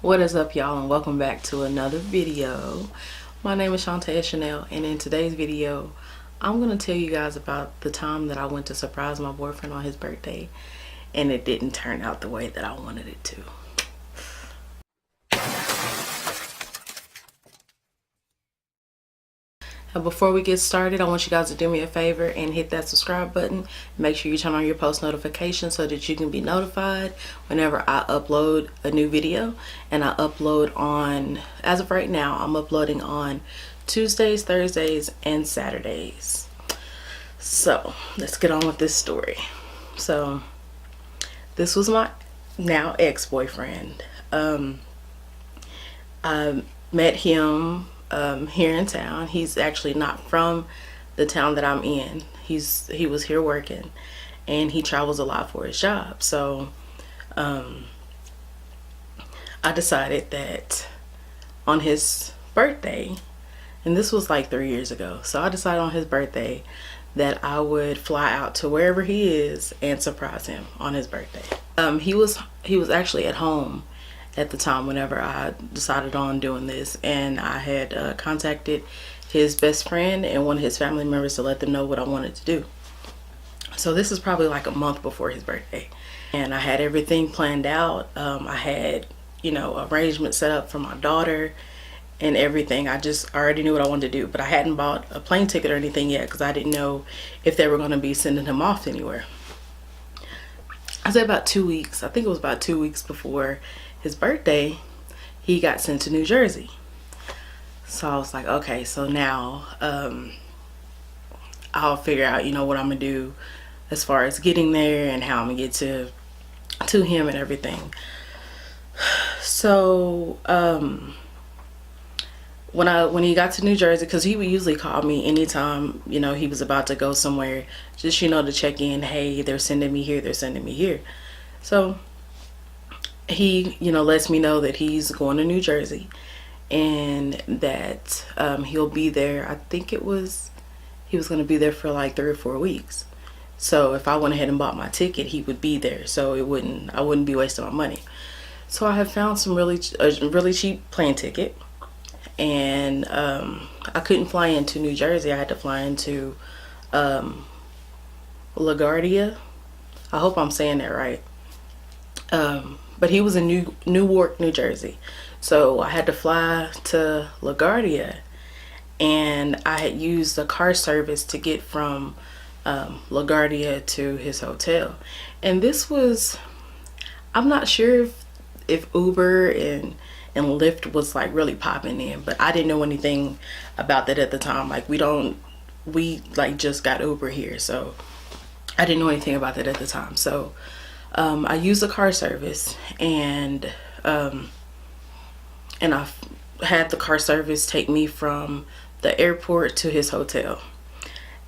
What is up, y'all, and welcome back to another video. My name is Shaunte'a, and in today's video I'm going to tell you guys about the time that I went to surprise my boyfriend on his birthday and it didn't turn out the way that I wanted it to. Now, before we get started, I want you guys to do me a favor and hit that subscribe button. Make sure you turn on your post notifications so that you can be notified whenever I upload a new video. And I upload on, as of right now, I'm uploading on Tuesdays, Thursdays, and Saturdays. So let's get on with this story. So this was my now ex-boyfriend. I met him here in town. He's actually not from the town that I'm in. He was here working, and he travels a lot for his job. So I decided that on his birthday, and this was like 3 years ago, so I decided on his birthday that I would fly out to wherever he is and surprise him on his birthday. He was actually at home at the time whenever I decided on doing this, and I had contacted his best friend and one of his family members to let them know what I wanted to do. So this is probably like a month before his birthday, and I had everything planned out. I had, arrangements set up for my daughter and everything. I already knew what I wanted to do, but I hadn't bought a plane ticket or anything yet because I didn't know if they were going to be sending him off anywhere. I said about 2 weeks. I think it was about 2 weeks before his birthday, he got sent to New Jersey. So I was like, okay, so now I'll figure out, what I'm gonna do as far as getting there and how I'm gonna get to him and everything. So when he got to New Jersey, because he would usually call me anytime he was about to go somewhere, just to check in. Hey, they're sending me here, they're sending me here. So he lets me know that he's going to New Jersey and that he'll be there. I think he was going to be there for like 3 or 4 weeks. So if I went ahead and bought my ticket, he would be there, so I wouldn't be wasting my money. So I have found some really cheap plane ticket, and I couldn't fly into New Jersey. I had to fly into LaGuardia. I hope I'm saying that right. But he was in Newark, New Jersey. So I had to fly to LaGuardia, and I had used the car service to get from LaGuardia to his hotel. And this was, I'm not sure if Uber and Lyft was like really popping in, but I didn't know anything about that at the time. Like we like just got Uber here, so I didn't know anything about that at the time. So I used the car service, and I had the car service take me from the airport to his hotel.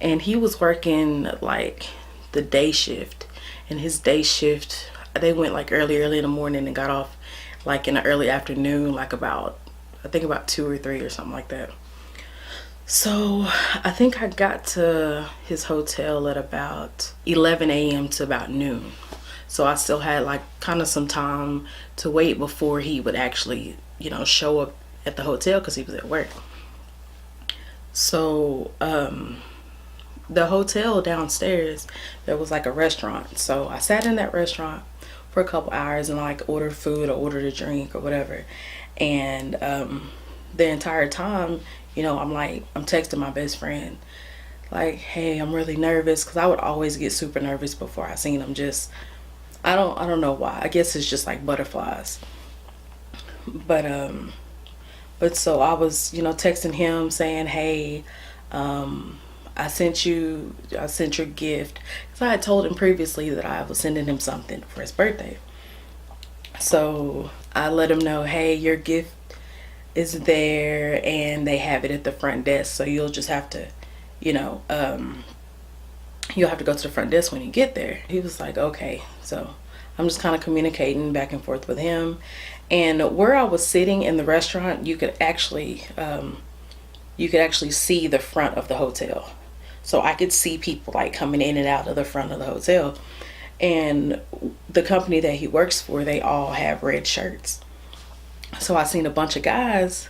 And he was working like the day shift, and his day shift, they went like early in the morning and got off like in the early afternoon, like I think about 2 or 3 or something like that. So I think I got to his hotel at about 11 a.m. to about noon. So I still had like kind of some time to wait before he would actually, show up at the hotel because he was at work. So the hotel downstairs, there was like a restaurant. So I sat in that restaurant for a couple hours and like ordered food or ordered a drink or whatever. And the entire time, I'm texting my best friend like, hey, I'm really nervous, because I would always get super nervous before I seen him. I don't know why. I guess it's just like butterflies. But so I was, texting him saying, hey, I sent your gift. Because I had told him previously that I was sending him something for his birthday. So I let him know, hey, your gift is there, and they have it at the front desk. So you'll just have to, you'll have to go to the front desk when you get there. He was like, okay. So I'm just kind of communicating back and forth with him. And where I was sitting in the restaurant, you could actually see the front of the hotel. So I could see people like coming in and out of the front of the hotel. And the company that he works for, they all have red shirts. So I seen a bunch of guys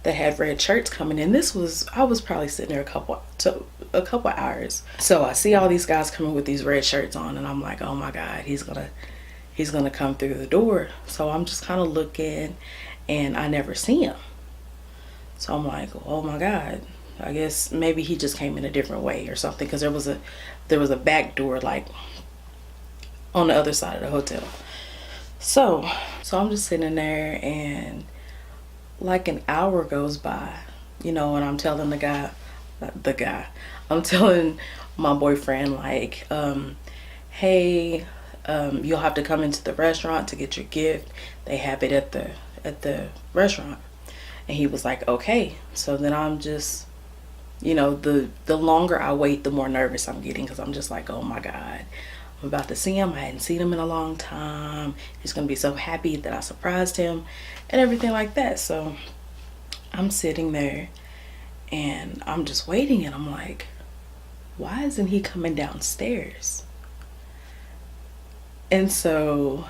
that had red shirts coming in. I was probably sitting there a couple hours. So I see all these guys coming with these red shirts on, and I'm like, oh my God, he's gonna come through the door. So I'm just kind of looking, and I never see him. So I'm like, oh my God, I guess maybe he just came in a different way or something, because there was a back door like on the other side of the hotel. So I'm just sitting there, and like an hour goes by, and I'm telling I'm telling my boyfriend, like, hey, you'll have to come into the restaurant to get your gift. They have it at the restaurant. And he was like, okay. So then I'm just, the longer I wait, the more nervous I'm getting, because I'm just like, oh my God, I'm about to see him. I hadn't seen him in a long time. He's gonna be so happy that I surprised him and everything like that. So I'm sitting there, and I'm just waiting, and I'm like, why isn't he coming downstairs? And so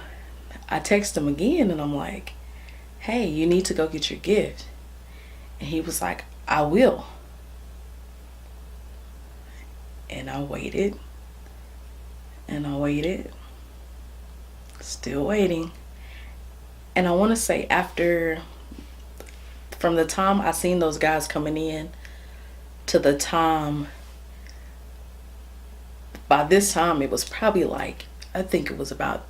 I text him again, and I'm like, hey, you need to go get your gift. And he was like, I will. And I waited, and I waited, still waiting. And I want to say, from the time I seen those guys coming in to the time, by this time it was probably like, I think it was about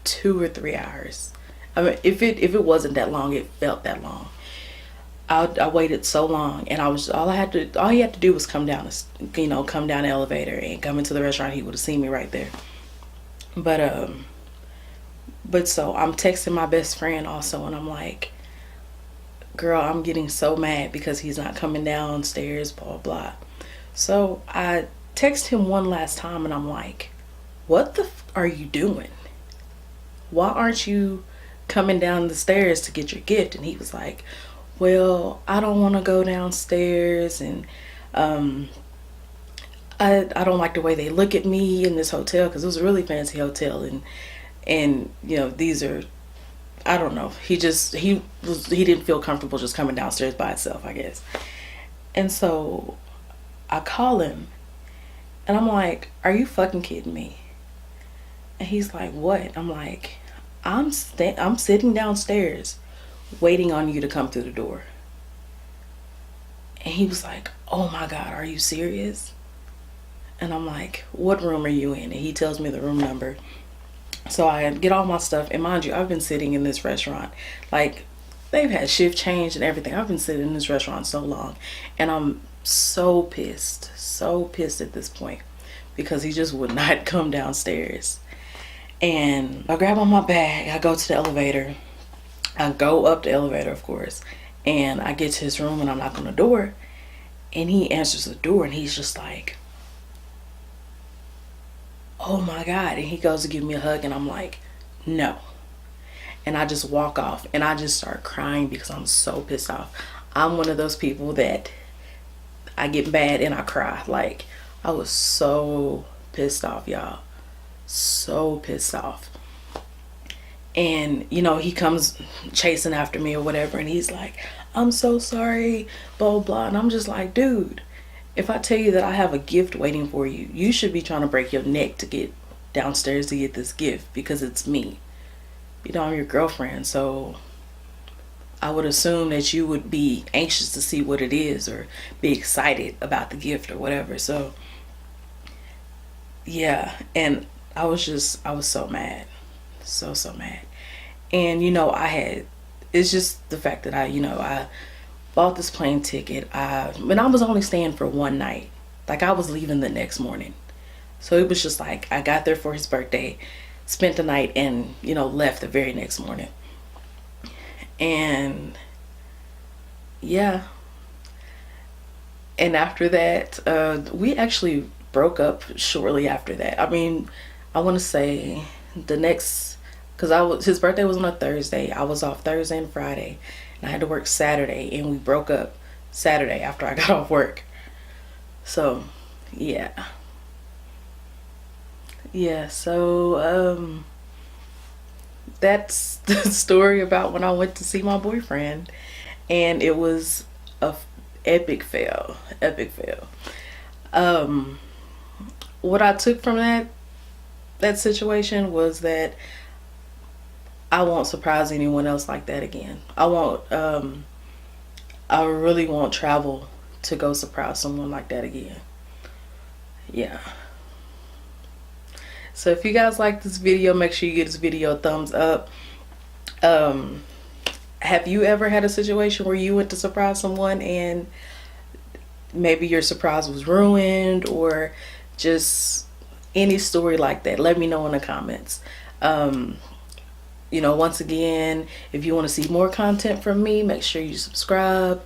2 or 3 hours. I mean, if it wasn't that long, it felt that long. I waited so long, and all he had to do was come down the elevator and come into the restaurant. He would have seen me right there. But so I'm texting my best friend also, and I'm like, girl, I'm getting so mad because he's not coming downstairs, blah blah. So I text him one last time, and I'm like, what the are you doing? Why aren't you coming down the stairs to get your gift? And he was like, well, I don't want to go downstairs, and I don't like the way they look at me in this hotel, because it was a really fancy hotel, and these are, I don't know, he didn't feel comfortable just coming downstairs by itself, I guess. And so I call him, and I'm like, are you fucking kidding me? And he's like, what? I'm like, I'm sitting downstairs waiting on you to come through the door. And he was like, oh my God, are you serious? And I'm like, what room are you in? And he tells me the room number. So I get all my stuff, and mind you, I've been sitting in this restaurant, like, they've had shift change and everything. I've been sitting in this restaurant so long, and I'm so pissed at this point, because he just would not come downstairs. And I grab on my bag, I go to the elevator, I go up the elevator, of course, and I get to his room, and I knock on the door, and he answers the door, and he's just like, oh my God. And he goes to give me a hug, and I'm like, no. And I just walk off, and I just start crying because I'm so pissed off. I'm one of those people that I get mad and I cry. Like, I was so pissed off, y'all. So pissed off. And he comes chasing after me or whatever, and he's like, I'm so sorry, blah blah. And I'm just like, dude, if I tell you that I have a gift waiting for you, you should be trying to break your neck to get downstairs to get this gift, because it's me. I'm your girlfriend, so I would assume that you would be anxious to see what it is, or be excited about the gift or whatever. So yeah, and I was so mad. So mad. And it's just the fact that I bought this plane ticket. I was only staying for one night. Like, I was leaving the next morning. So it was just like, I got there for his birthday, spent the night, and left the very next morning. And yeah, and after that, we actually broke up shortly after that. I mean, I want to say the next, because his birthday was on a Thursday. I was off Thursday and Friday, and I had to work Saturday, and we broke up Saturday after I got off work. So yeah. So that's the story about when I went to see my boyfriend, and it was a epic fail. Epic fail. What I took from that situation was that I won't surprise anyone else like that again. I really won't travel to go surprise someone like that again. Yeah. So if you guys like this video, make sure you give this video a thumbs up. Have you ever had a situation where you went to surprise someone and maybe your surprise was ruined, or just any story like that? Let me know in the comments. You know, once again, if you want to see more content from me, make sure you subscribe.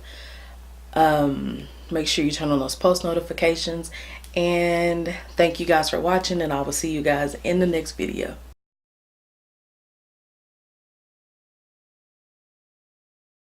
Make sure you turn on those post notifications. And thank you guys for watching, and I will see you guys in the next video.